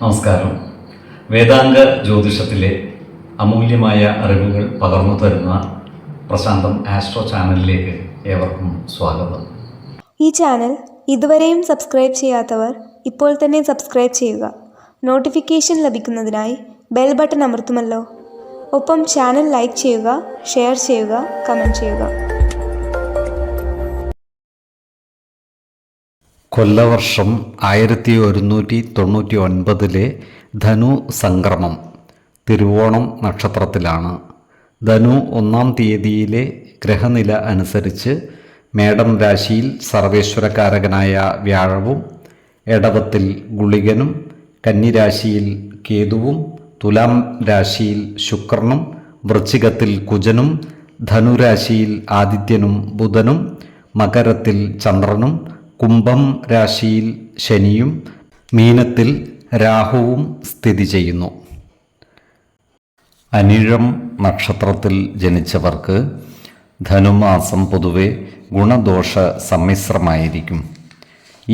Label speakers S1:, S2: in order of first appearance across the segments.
S1: നമസ്കാരം. വേദാംഗ ജ്യോതിഷത്തിലെ അമൂല്യമായ അറിവുകൾ പകർന്നു തരുന്ന പ്രശാന്തം ആസ്ട്രോ ചാനലിലേക്ക് ഏവർക്കും സ്വാഗതം.
S2: ഈ ചാനൽ ഇതുവരെയും സബ്സ്ക്രൈബ് ചെയ്യാത്തവർ ഇപ്പോൾ തന്നെ സബ്സ്ക്രൈബ് ചെയ്യുക. നോട്ടിഫിക്കേഷൻ ലഭിക്കുന്നതിനായി ബെൽ ബട്ടൺ അമർത്തുമല്ലോ. ഒപ്പം ചാനൽ ലൈക്ക് ചെയ്യുക, ഷെയർ ചെയ്യുക, കമൻറ്റ് ചെയ്യുക.
S3: കൊല്ലവർഷം 1199 ധനു സംക്രമം തിരുവോണം നക്ഷത്രത്തിലാണ്. ധനു 1-ാം തീയതിയിലെ ഗ്രഹനില അനുസരിച്ച് മേടം രാശിയിൽ സർവേശ്വരകാരകനായ വ്യാഴവും, എടവത്തിൽ ഗുളികനും, കന്നിരാശിയിൽ കേതുവും, തുലാം രാശിയിൽ ശുക്രനും, വൃശ്ചികത്തിൽ കുജനും, ധനുരാശിയിൽ ആദിത്യനും ബുധനും, മകരത്തിൽ ചന്ദ്രനും, കുംഭം രാശിയിൽ ശനിയും, മീനത്തിൽ രാഹുവും സ്ഥിതി ചെയ്യുന്നു. അനിഴം നക്ഷത്രത്തിൽ ജനിച്ചവർക്ക് ധനുമാസം പൊതുവെ ഗുണദോഷ സമ്മിശ്രമായിരിക്കും.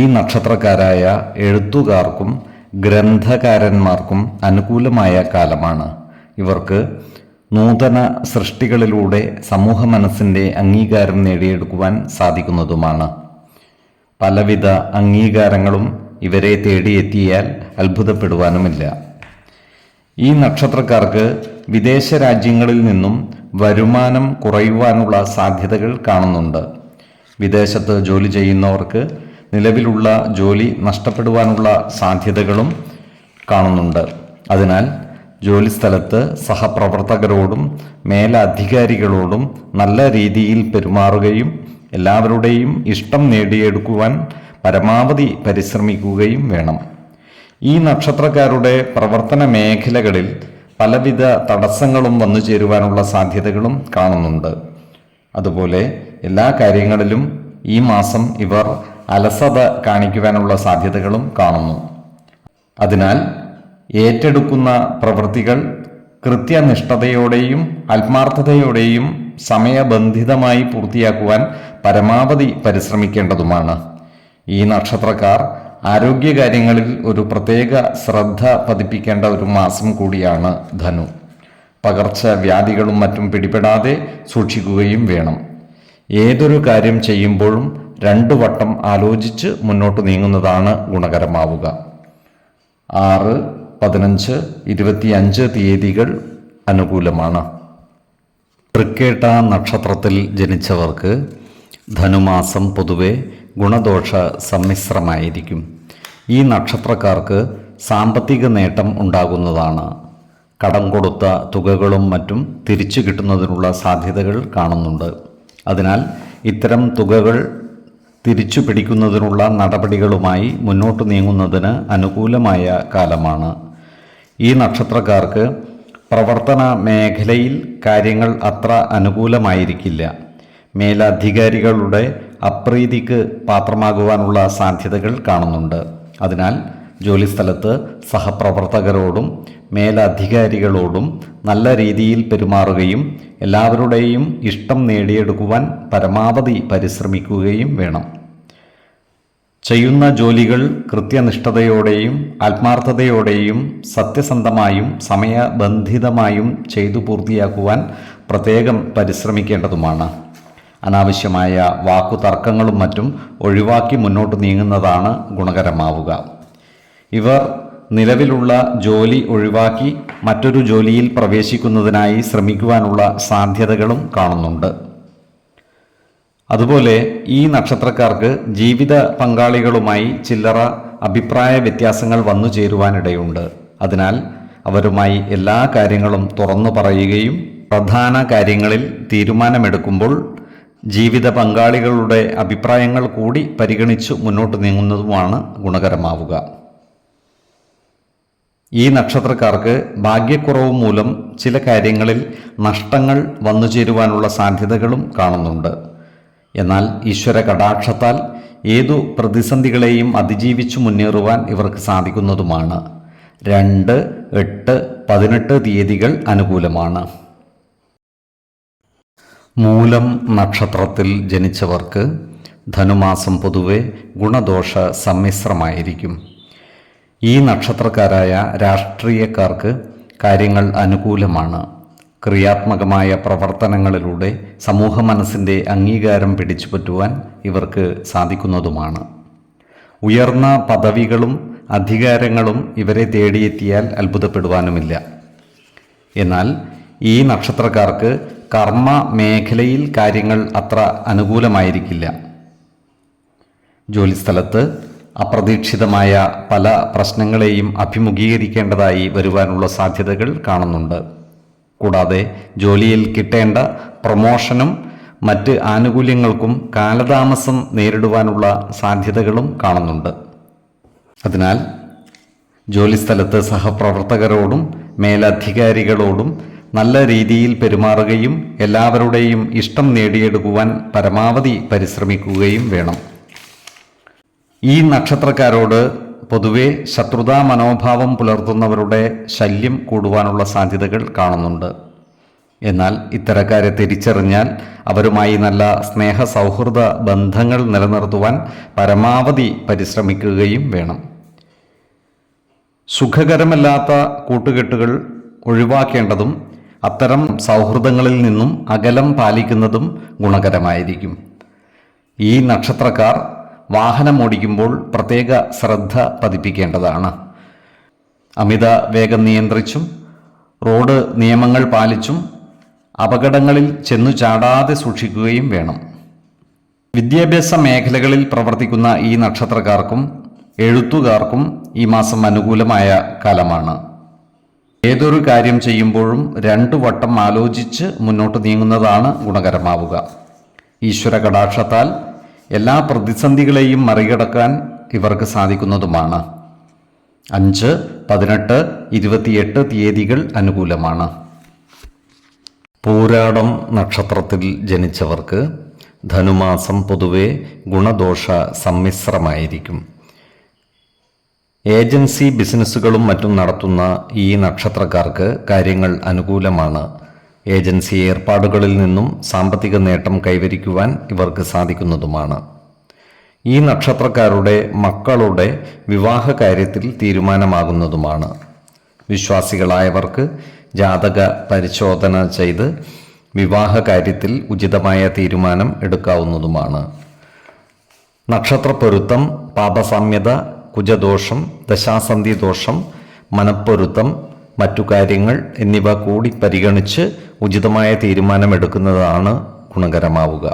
S3: ഈ നക്ഷത്രക്കാരായ എഴുത്തുകാർക്കും ഗ്രന്ഥകാരന്മാർക്കും അനുകൂലമായ കാലമാണ്. ഇവർക്ക് നൂതന സൃഷ്ടികളിലൂടെ സമൂഹ മനസ്സിൻ്റെ അംഗീകാരം നേടിയെടുക്കുവാൻ സാധിക്കുന്നതുമാണ്. പലവിധ അംഗീകാരങ്ങളും ഇവരെ തേടിയെത്തിയാൽ അത്ഭുതപ്പെടുവാനുമില്ല. ഈ നക്ഷത്രക്കാർക്ക് വിദേശ രാജ്യങ്ങളിൽ നിന്നും വരുമാനം കുറയുവാനുള്ള സാധ്യതകൾ കാണുന്നുണ്ട്. വിദേശത്ത് ജോലി ചെയ്യുന്നവർക്ക് നിലവിലുള്ള ജോലി നഷ്ടപ്പെടുവാനുള്ള സാധ്യതകളും കാണുന്നുണ്ട്. അതിനാൽ ജോലിസ്ഥലത്ത് സഹപ്രവർത്തകരോടും മേലധികാരികളോടും നല്ല രീതിയിൽ പെരുമാറുകയും എല്ലാവരുടെയും ഇഷ്ടം നേടിയെടുക്കുവാൻ പരമാവധി പരിശ്രമിക്കുകയും വേണം. ഈ നക്ഷത്രക്കാരുടെ പ്രവർത്തന മേഖലകളിൽ പലവിധ തടസ്സങ്ങളും വന്നു ചേരുവാനുള്ള സാധ്യതകളും കാണുന്നുണ്ട്. അതുപോലെ എല്ലാ കാര്യങ്ങളിലും ഈ മാസം ഇവർ അലസത കാണിക്കുവാനുള്ള സാധ്യതകളും കാണുന്നു. അതിനാൽ ഏറ്റെടുക്കുന്ന പ്രവൃത്തികൾ കൃത്യനിഷ്ഠതയോടെയും ആത്മാർത്ഥതയോടെയും സമയബന്ധിതമായി പൂർത്തിയാക്കുവാൻ പരമാവധി പരിശ്രമിക്കേണ്ടതുമാണ്. ഈ നക്ഷത്രക്കാർ ആരോഗ്യകാര്യങ്ങളിൽ ഒരു പ്രത്യേക ശ്രദ്ധ പതിപ്പിക്കേണ്ട ഒരു മാസം കൂടിയാണ് ധനു. പകർച്ചവ്യാധികളും മറ്റും പിടിപെടാതെ സൂക്ഷിക്കുകയും വേണം. ഏതൊരു കാര്യം ചെയ്യുമ്പോഴും 2 വട്ടം ആലോചിച്ച് മുന്നോട്ട് നീങ്ങുന്നതാണ് ഗുണകരമാവുക. 6, 15, 25 തീയതികൾ അനുകൂലമാണ്. തൃക്കേട്ട നക്ഷത്രത്തിൽ ജനിച്ചവർക്ക് ധനുമാസം പൊതുവെ ഗുണദോഷ സമ്മിശ്രമായിരിക്കും. ഈ നക്ഷത്രക്കാർക്ക് സാമ്പത്തിക നേട്ടം ഉണ്ടാകുന്നതാണ്. കടം കൊടുത്ത തുകകളും മറ്റും തിരിച്ചു കിട്ടുന്നതിനുള്ള സാധ്യതകൾ കാണുന്നുണ്ട്. അതിനാൽ ഇത്തരം തുകകൾ തിരിച്ചു പിടിക്കുന്നതിനുള്ള നടപടികളുമായി മുന്നോട്ട് നീങ്ങുന്നതിന് അനുകൂലമായ കാലമാണ്. ഈ നക്ഷത്രക്കാർക്ക് പ്രവർത്തന മേഖലയിൽ കാര്യങ്ങൾ അത്ര അനുകൂലമായിരിക്കില്ല. മേലധികാരികളുടെ അപ്രീതിക്ക് പാത്രമാകുവാനുള്ള സാധ്യതകൾ കാണുന്നുണ്ട്. അതിനാൽ ജോലിസ്ഥലത്ത് സഹപ്രവർത്തകരോടും മേലധികാരികളോടും നല്ല രീതിയിൽ പെരുമാറുകയും എല്ലാവരുടെയും ഇഷ്ടം നേടിയെടുക്കുവാൻ പരമാവധി പരിശ്രമിക്കുകയും വേണം. ചെയ്യുന്ന ജോലികൾ കൃത്യനിഷ്ഠതയോടെയും ആത്മാർത്ഥതയോടെയും സത്യസന്ധമായും സമയബന്ധിതമായും ചെയ്തു പൂർത്തിയാക്കുവാൻ പ്രത്യേകം പരിശ്രമിക്കേണ്ടതുമാണ്. അനാവശ്യമായ വാക്കുതർക്കങ്ങളും മറ്റും ഒഴിവാക്കി മുന്നോട്ട് നീങ്ങുന്നതാണ് ഗുണകരമാവുക. ഇവർ നിലവിലുള്ള ജോലി ഒഴിവാക്കി മറ്റൊരു ജോലിയിൽ പ്രവേശിക്കുന്നതിനായി ശ്രമിക്കുവാനുള്ള സാധ്യതകളും കാണുന്നുണ്ട്. അതുപോലെ ഈ നക്ഷത്രക്കാർക്ക് ജീവിത പങ്കാളികളുമായി ചില്ലറ അഭിപ്രായ വ്യത്യാസങ്ങൾ വന്നു ചേരുവാനിടയുണ്ട്. അതിനാൽ അവരുമായി എല്ലാ കാര്യങ്ങളും തുറന്നു പറയുകയും പ്രധാന കാര്യങ്ങളിൽ തീരുമാനമെടുക്കുമ്പോൾ ജീവിത പങ്കാളികളുടെ അഭിപ്രായങ്ങൾ കൂടി പരിഗണിച്ചു മുന്നോട്ട് നീങ്ങുന്നതുമാണ് ഗുണകരമാവുക. ഈ നക്ഷത്രക്കാർക്ക് ഭാഗ്യക്കുറവ് മൂലം ചില കാര്യങ്ങളിൽ നഷ്ടങ്ങൾ വന്നു ചേരുവാനുള്ള സാധ്യതകളും കാണുന്നുണ്ട്. എന്നാൽ ഈശ്വര കടാക്ഷത്താൽ ഏതു പ്രതിസന്ധികളെയും അതിജീവിച്ചു മുന്നേറുവാൻ ഇവർക്ക് സാധിക്കുന്നതുമാണ്. 2, 8, 18 തീയതികൾ അനുകൂലമാണ്. മൂലം നക്ഷത്രത്തിൽ ജനിച്ചവർക്ക് ധനുമാസം പൊതുവെ ഗുണദോഷ സമ്മിശ്രമായിരിക്കും. ഈ നക്ഷത്രക്കാരായ രാഷ്ട്രീയക്കാർക്ക് കാര്യങ്ങൾ അനുകൂലമാണ്. ക്രിയാത്മകമായ പ്രവർത്തനങ്ങളിലൂടെ സമൂഹ മനസ്സിൻ്റെ അംഗീകാരം പിടിച്ചുപറ്റുവാൻ ഇവർക്ക് സാധിക്കുന്നതുമാണ്. ഉയർന്ന പദവികളും അധികാരങ്ങളും ഇവരെ തേടിയെത്തിയാൽ അത്ഭുതപ്പെടുവാനുമില്ല. എന്നാൽ ഈ നക്ഷത്രക്കാർക്ക് കർമ്മ മേഖലയിൽ കാര്യങ്ങൾ അത്ര അനുകൂലമായിരിക്കില്ല. ജോലിസ്ഥലത്ത് അപ്രതീക്ഷിതമായ പല പ്രശ്നങ്ങളെയും അഭിമുഖീകരിക്കേണ്ടതായി വരുവാനുള്ള സാധ്യതകൾ കാണുന്നുണ്ട്. കൂടാതെ ജോലിയിൽ കിട്ടേണ്ട പ്രൊമോഷനും മറ്റ് ആനുകൂല്യങ്ങൾക്കും കാലതാമസം നേരിടുവാനുള്ള സാധ്യതകളും കാണുന്നുണ്ട്. അതിനാൽ ജോലിസ്ഥലത്ത് സഹപ്രവർത്തകരോടും മേലധികാരികളോടും നല്ല രീതിയിൽ പെരുമാറുകയും എല്ലാവരുടെയും ഇഷ്ടം നേടിയെടുക്കുവാൻ പരമാവധി പരിശ്രമിക്കുകയും വേണം. ഈ നക്ഷത്രക്കാരോട് പൊതുവെ ശത്രുതാ മനോഭാവം പുലർത്തുന്നവരുടെ ശല്യം കൂടുവാനുള്ള സാധ്യതകൾ കാണുന്നുണ്ട്. എന്നാൽ ഇത്തരക്കാരെ തിരിച്ചറിഞ്ഞാൽ അവരുമായി നല്ല സ്നേഹ സൗഹൃദ ബന്ധങ്ങൾ നിലനിർത്തുവാൻ പരമാവധി പരിശ്രമിക്കുകയും വേണം. സുഖകരമല്ലാത്ത കൂട്ടുകെട്ടുകൾ ഒഴിവാക്കേണ്ടതും അത്തരം സൗഹൃദങ്ങളിൽ നിന്നും അകലം പാലിക്കുന്നതും ഗുണകരമായിരിക്കും. ഈ നക്ഷത്രക്കാർ വാഹനമോടിക്കുമ്പോൾ പ്രത്യേക ശ്രദ്ധ പതിപ്പിക്കേണ്ടതാണ്. അമിത വേഗം നിയന്ത്രിച്ചും റോഡ് നിയമങ്ങൾ പാലിച്ചും അപകടങ്ങളിൽ ചെന്നു ചാടാതെ സൂക്ഷിക്കുകയും വേണം. വിദ്യാഭ്യാസ മേഖലകളിൽ പ്രവർത്തിക്കുന്ന ഈ നക്ഷത്രക്കാർക്കും എഴുത്തുകാർക്കും ഈ മാസം അനുകൂലമായ കാലമാണ്. ഏതൊരു കാര്യം ചെയ്യുമ്പോഴും 2 വട്ടം ആലോചിച്ച് മുന്നോട്ട് നീങ്ങുന്നതാണ് ഗുണകരമാവുക. ഈശ്വര കടാക്ഷത്താൽ എല്ലാ പ്രതിസന്ധികളെയും മറികടക്കാൻ ഇവർക്ക് സാധിക്കുന്നതുമാണ്. 5, 18, 28 തീയതികൾ അനുകൂലമാണ്. പൂരാടം നക്ഷത്രത്തിൽ ജനിച്ചവർക്ക് ധനുമാസം പൊതുവെ ഗുണദോഷ സമ്മിശ്രമായിരിക്കും. ഏജൻസി ബിസിനസ്സുകളും മറ്റും നടത്തുന്ന ഈ നക്ഷത്രക്കാർക്ക് കാര്യങ്ങൾ അനുകൂലമാണ്. ഏജൻസി ഏർപ്പാടുകളിൽ നിന്നും സാമ്പത്തിക നേട്ടം കൈവരിക്കുവാൻ ഇവർക്ക് സാധിക്കുന്നതുമാണ്. ഈ നക്ഷത്രക്കാരുടെ മക്കളുടെ വിവാഹ കാര്യത്തിൽ തീരുമാനമാകുന്നതുമാണ്. വിശ്വാസികളായവർക്ക് ജാതക പരിശോധന ചെയ്ത് വിവാഹ കാര്യത്തിൽ ഉചിതമായ തീരുമാനം എടുക്കാവുന്നതുമാണ്. നക്ഷത്രപ്പൊരുത്തം, പാപസാമ്യത, കുജദോഷം, ദശാസന്ധി ദോഷം, മനപ്പൊരുത്തം, മറ്റു കാര്യങ്ങൾ എന്നിവ കൂടി പരിഗണിച്ച് ഉചിതമായ തീരുമാനമെടുക്കുന്നതാണ് ഗുണകരമാവുക.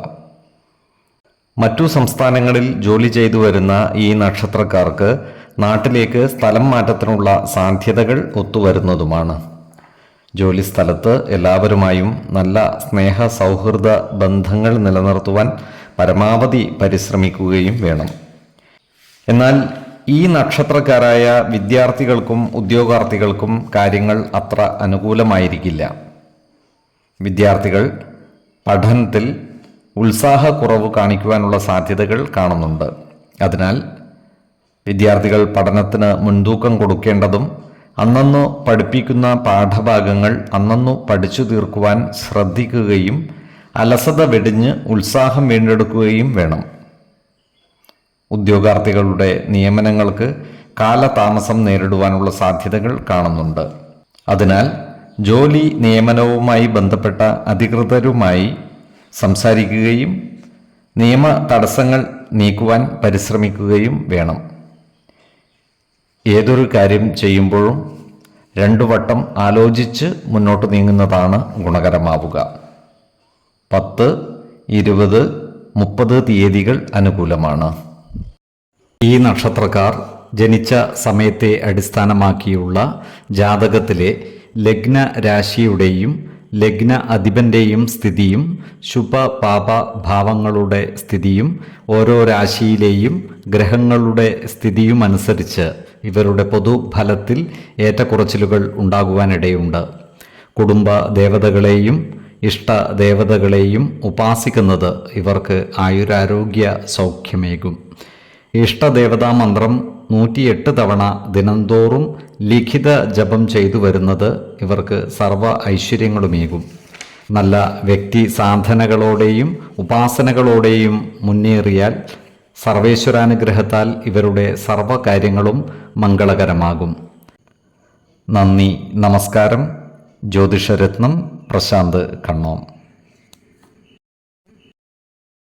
S3: മറ്റു സംസ്ഥാനങ്ങളിൽ ജോലി ചെയ്തു വരുന്ന ഈ നക്ഷത്രക്കാർക്ക് നാട്ടിലേക്ക് സ്ഥലം മാറ്റത്തിനുള്ള സാധ്യതകൾ ഒത്തുവരുന്നതുമാണ്. ജോലിസ്ഥലത്ത് എല്ലാവരുമായും നല്ല സ്നേഹ സൗഹൃദ ബന്ധങ്ങൾ നിലനിർത്തുവാൻ പരമാവധി പരിശ്രമിക്കുകയും വേണം. എന്നാൽ ഈ നക്ഷത്രക്കാരായ വിദ്യാർത്ഥികൾക്കും ഉദ്യോഗാർത്ഥികൾക്കും കാര്യങ്ങൾ അത്ര അനുകൂലമായിരിക്കില്ല. വിദ്യാർത്ഥികൾ പഠനത്തിൽ ഉത്സാഹക്കുറവ് കാണിക്കുവാനുള്ള സാധ്യതകൾ കാണുന്നുണ്ട്. അതിനാൽ വിദ്യാർത്ഥികൾ പഠനത്തിന് മുൻതൂക്കം കൊടുക്കേണ്ടതും അന്നന്നു പഠിപ്പിക്കുന്ന പാഠഭാഗങ്ങൾ അന്നന്നു പഠിച്ചു തീർക്കുവാൻ ശ്രദ്ധിക്കുകയും അലസത വെടിഞ്ഞ് ഉത്സാഹം വീണ്ടെടുക്കുകയും വേണം. ഉദ്യോഗാർത്ഥികളുടെ നിയമനങ്ങൾക്ക് കാലതാമസം നേരിടുവാനുള്ള സാധ്യതകൾ കാണുന്നുണ്ട്. അതിനാൽ ജോലി നിയമനവുമായി ബന്ധപ്പെട്ട അധികൃതരുമായി സംസാരിക്കുകയും നിയമ തടസ്സങ്ങൾ നീക്കുവാൻ പരിശ്രമിക്കുകയും വേണം. ഏതൊരു കാര്യം ചെയ്യുമ്പോഴും 2 വട്ടം ആലോചിച്ച് മുന്നോട്ട് നീങ്ങുന്നതാണ് ഗുണകരമാവുക. 10, 20, 30 തീയതികൾ അനുകൂലമാണ്. ഈ നക്ഷത്രക്കാർ ജനിച്ച സമയത്തെ അടിസ്ഥാനമാക്കിയുള്ള ജാതകത്തിലെ ലഗ്ന രാശിയുടെയും ലഗ്ന അധിപൻ്റെയും സ്ഥിതിയും ശുഭ-പാപ ഭാവങ്ങളുടെ സ്ഥിതിയും ഓരോ രാശിയിലെയും ഗ്രഹങ്ങളുടെ സ്ഥിതിയും അനുസരിച്ച് ഇവരുടെ പൊതുഫലത്തിൽ ഏറ്റക്കുറച്ചിലുകൾ ഉണ്ടാകുവാനിടയുണ്ട്. കുടുംബ ദേവതകളെയും ഇഷ്ടദേവതകളെയും ഉപാസിക്കുന്നത് ഇവർക്ക് ആയുരാരോഗ്യ സൗഖ്യമേകും. ഇഷ്ടദേവതാ മന്ത്രം 108 തവണ ദിനംതോറും ലിഖിത ജപം ചെയ്തു വരുന്നത് ഇവർക്ക് സർവ ഐശ്വര്യങ്ങളുമേകും. നല്ല വ്യക്തി സാധനകളോടെയും ഉപാസനകളോടെയും മുന്നേറിയാൽ സർവേശ്വരാനുഗ്രഹത്താൽ ഇവരുടെ സർവകാര്യങ്ങളും മംഗളകരമാകും. നന്ദി, നമസ്കാരം. ജ്യോതിഷരത്നം പ്രശാന്ത് കണ്ണോം.